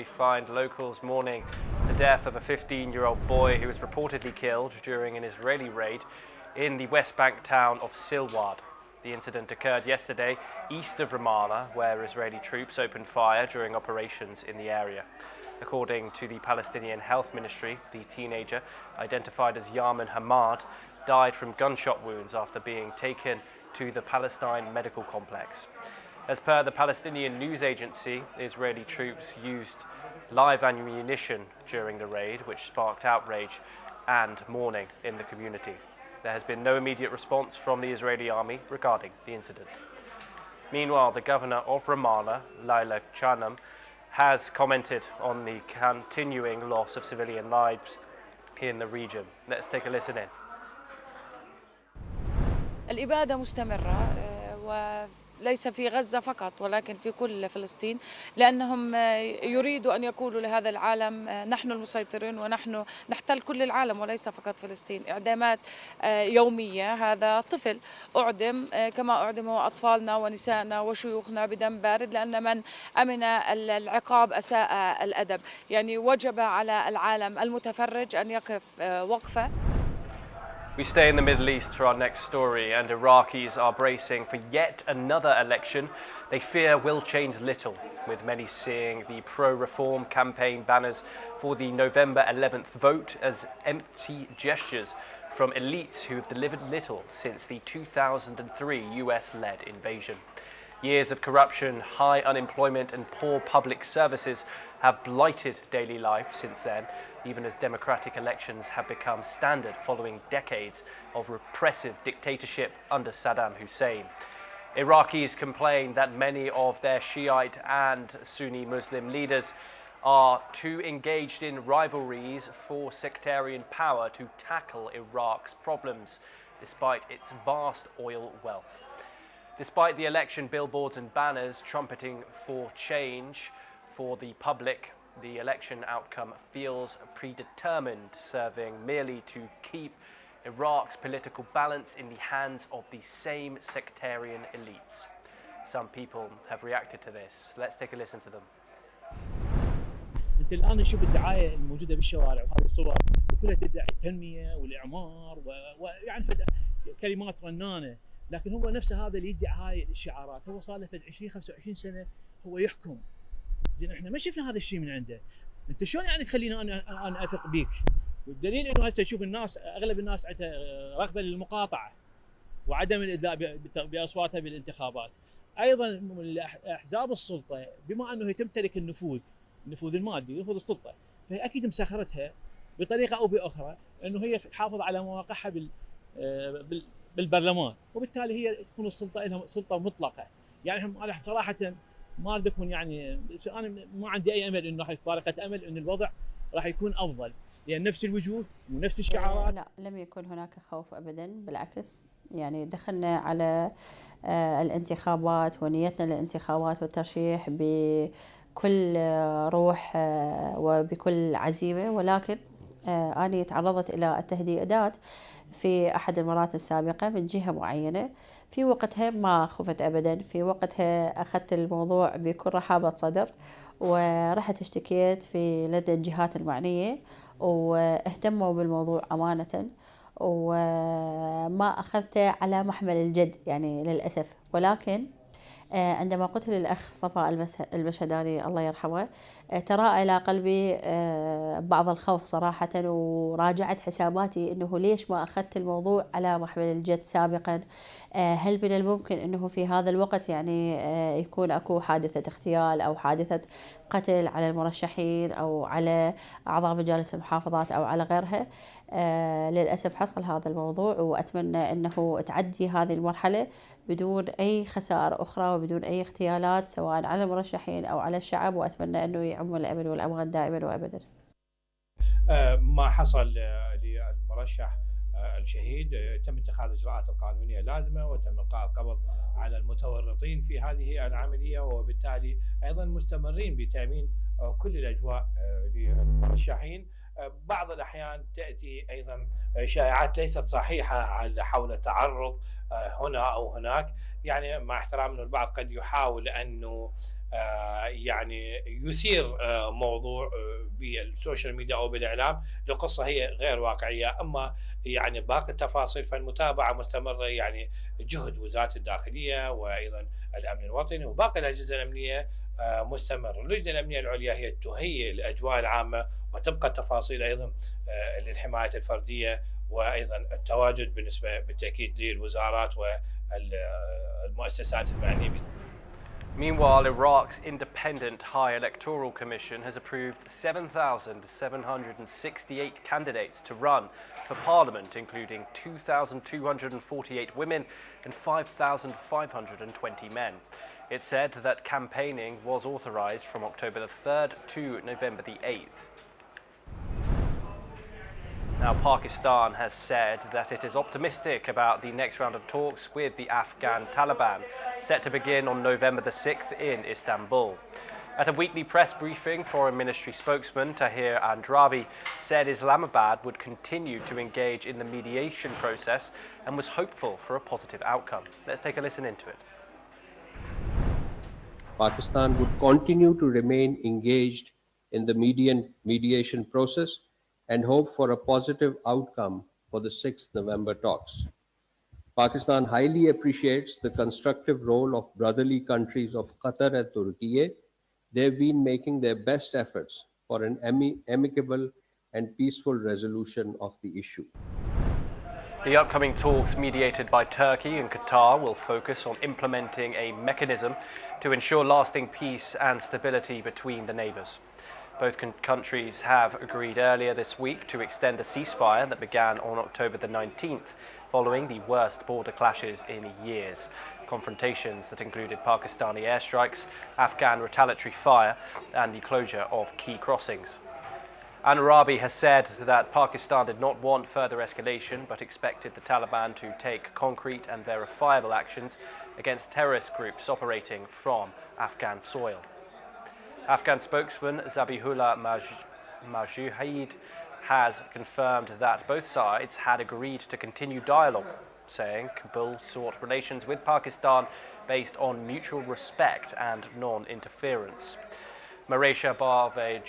we find locals mourning the death of a 15-year-old boy who was reportedly killed during an Israeli raid in the West Bank town of Silwad. The incident occurred yesterday east of Ramallah, where Israeli troops opened fire during operations in the area. According to the Palestinian Health Ministry, the teenager, identified as Yamin Hamad, died from gunshot wounds after being taken to the Palestine medical complex. As per the Palestinian news agency, Israeli troops used live ammunition during the raid, which sparked outrage and mourning in the community. There has been no immediate response from the Israeli army regarding the incident. Meanwhile, the governor of Ramallah, Laila Chanam, has commented on the continuing loss of civilian lives in the region. Let's take a listen in. الإبادة مستمرة وليس في غزة فقط ولكن في كل فلسطين، لأنهم يريدوا أن يقولوا لهذا العالم نحن المسيطرين ونحن نحتل كل العالم وليس فقط فلسطين. إعدامات يومية، هذا طفل أعدم كما أعدموا أطفالنا ونسائنا وشيوخنا بدم بارد، لأن من أمن العقاب أساء الأدب. يعني وجب على العالم المتفرج أن يقف وقفة. We stay in the Middle East for our next story, and Iraqis are bracing for yet another election they fear will change little, with many seeing the pro-reform campaign banners for the November 11th vote as empty gestures from elites who have delivered little since the 2003 US-led invasion. Years of corruption, high unemployment and poor public services have blighted daily life since then, even as democratic elections have become standard following decades of repressive dictatorship under Saddam Hussein. Iraqis complain that many of their Shiite and Sunni Muslim leaders are too engaged in rivalries for sectarian power to tackle Iraq's problems, despite its vast oil wealth. Despite the election billboards and banners trumpeting for change for the public, the election outcome feels predetermined, serving merely to keep Iraq's political balance in the hands of the same sectarian elites. Some people have reacted to this. Let's take a listen to them. انت الان نشوف الدعايه الموجوده بالشوارع وهذه الصور وكلها تدعي التنميه والاعمار ويعني كلمات رنانه، لكن هو نفسه هذا اللي يدعي هاي الشعارات هو صار له 20 25 سنه هو يحكم. زين احنا ما شفنا هذا الشيء من عنده. انت شلون يعني تخليني انا اثق بيك؟ والدليل انه هسه نشوف الناس اغلب الناس عندها رغبه للمقاطعه وعدم الادلاء باصواتها بالانتخابات. ايضا احزاب السلطه بما انه هي تمتلك النفوذ المادي ونفوذ السلطه، فهي اكيد مسخرتها بطريقه او باخرى انه هي تحافظ على مواقعها بالبرلمان، وبالتالي هي تكون السلطه لها سلطه مطلقه. يعني انا صراحه ما اريد اكون يعني انا ما عندي اي امل انه راح بارقه امل ان الوضع راح يكون افضل، لان نفس الوجوه ونفس الشعارات. لا، لم يكن هناك خوف ابدا، بالعكس. يعني دخلنا على الانتخابات ونيتنا للانتخابات والترشيح بكل روح وبكل عزيمه، ولكن أنا تعرضت إلى التهديدات في أحد المرات السابقة من جهة معينة. في وقتها ما خفت أبدا، في وقتها أخذت الموضوع بكل رحابة صدر ورحت اشتكيت في لدى الجهات المعنية واهتموا بالموضوع أمانة، وما أخذته على محمل الجد يعني للأسف. ولكن عندما قتل الأخ صفاء المشهداني الله يرحمه تراءى إلى قلبي بعض الخوف صراحة، وراجعت حساباتي أنه ليش ما أخذت الموضوع على محمل الجد سابقا. هل من الممكن أنه في هذا الوقت يعني يكون أكو حادثة اغتيال أو حادثة قتل على المرشحين أو على أعضاء مجالس المحافظات أو على غيرها؟ للأسف حصل هذا الموضوع، وأتمنى أنه تعدي هذه المرحلة بدون أي خسائر أخرى وبدون أي اغتيالات سواء على المرشحين أو على الشعب، وأتمنى أنه يعم الأمن والأمان دائما وأبدا. ما حصل للمرشح الشهيد. تم اتخاذ الإجراءات القانونية اللازمة وتم إلقاء القبض على المتورطين في هذه العملية، وبالتالي أيضا مستمرين بتأمين كل الأجواء للمرشحين. بعض الأحيان تأتي أيضا شائعات ليست صحيحة حول التعرض هنا أو هناك، يعني مع احترام أنه البعض قد يحاول أنه يعني يثير موضوع بالسوشيال ميديا أو بالإعلام لقصة هي غير واقعية. أما يعني باقي التفاصيل فالمتابعة مستمرة، يعني جهد وزارة الداخلية وأيضا الأمن الوطني وباقي الأجهزة الأمنية مستمر. اللجنة الأمنية العليا هي تهيئ الأجواء العامة، وتبقى التفاصيل أيضا للحماية الفردية وأيضا التواجد بالتأكيد للوزارات والمؤسسات المعنية. Meanwhile, Iraq's Independent High Electoral Commission has approved 7,768 candidates to run for parliament, including 2,248 women and 5,520 men. It said that campaigning was authorized from October the 3rd to November the 8th. Now, Pakistan has said that it is optimistic about the next round of talks with the Afghan Taliban, set to begin on November the 6th in Istanbul. At a weekly press briefing, Foreign Ministry spokesman Tahir Andrabi said Islamabad would continue to engage in the mediation process and was hopeful for a positive outcome. Let's take a listen into it. Pakistan would continue to remain engaged in the mediation process and hope for a positive outcome for the 6th November talks. Pakistan highly appreciates the constructive role of brotherly countries of Qatar and Turkey. They've been making their best efforts for an amicable and peaceful resolution of the issue. The upcoming talks mediated by Turkey and Qatar will focus on implementing a mechanism to ensure lasting peace and stability between the neighbours. Both countries have agreed earlier this week to extend a ceasefire that began on October the 19th, following the worst border clashes in years. Confrontations that included Pakistani airstrikes, Afghan retaliatory fire, and the closure of key crossings. Anarabi has said that Pakistan did not want further escalation, but expected the Taliban to take concrete and verifiable actions against terrorist groups operating from Afghan soil. Afghan spokesman Zabihullah Mujahid has confirmed that both sides had agreed to continue dialogue, saying Kabul sought relations with Pakistan based on mutual respect and non-interference. Marisha Barvej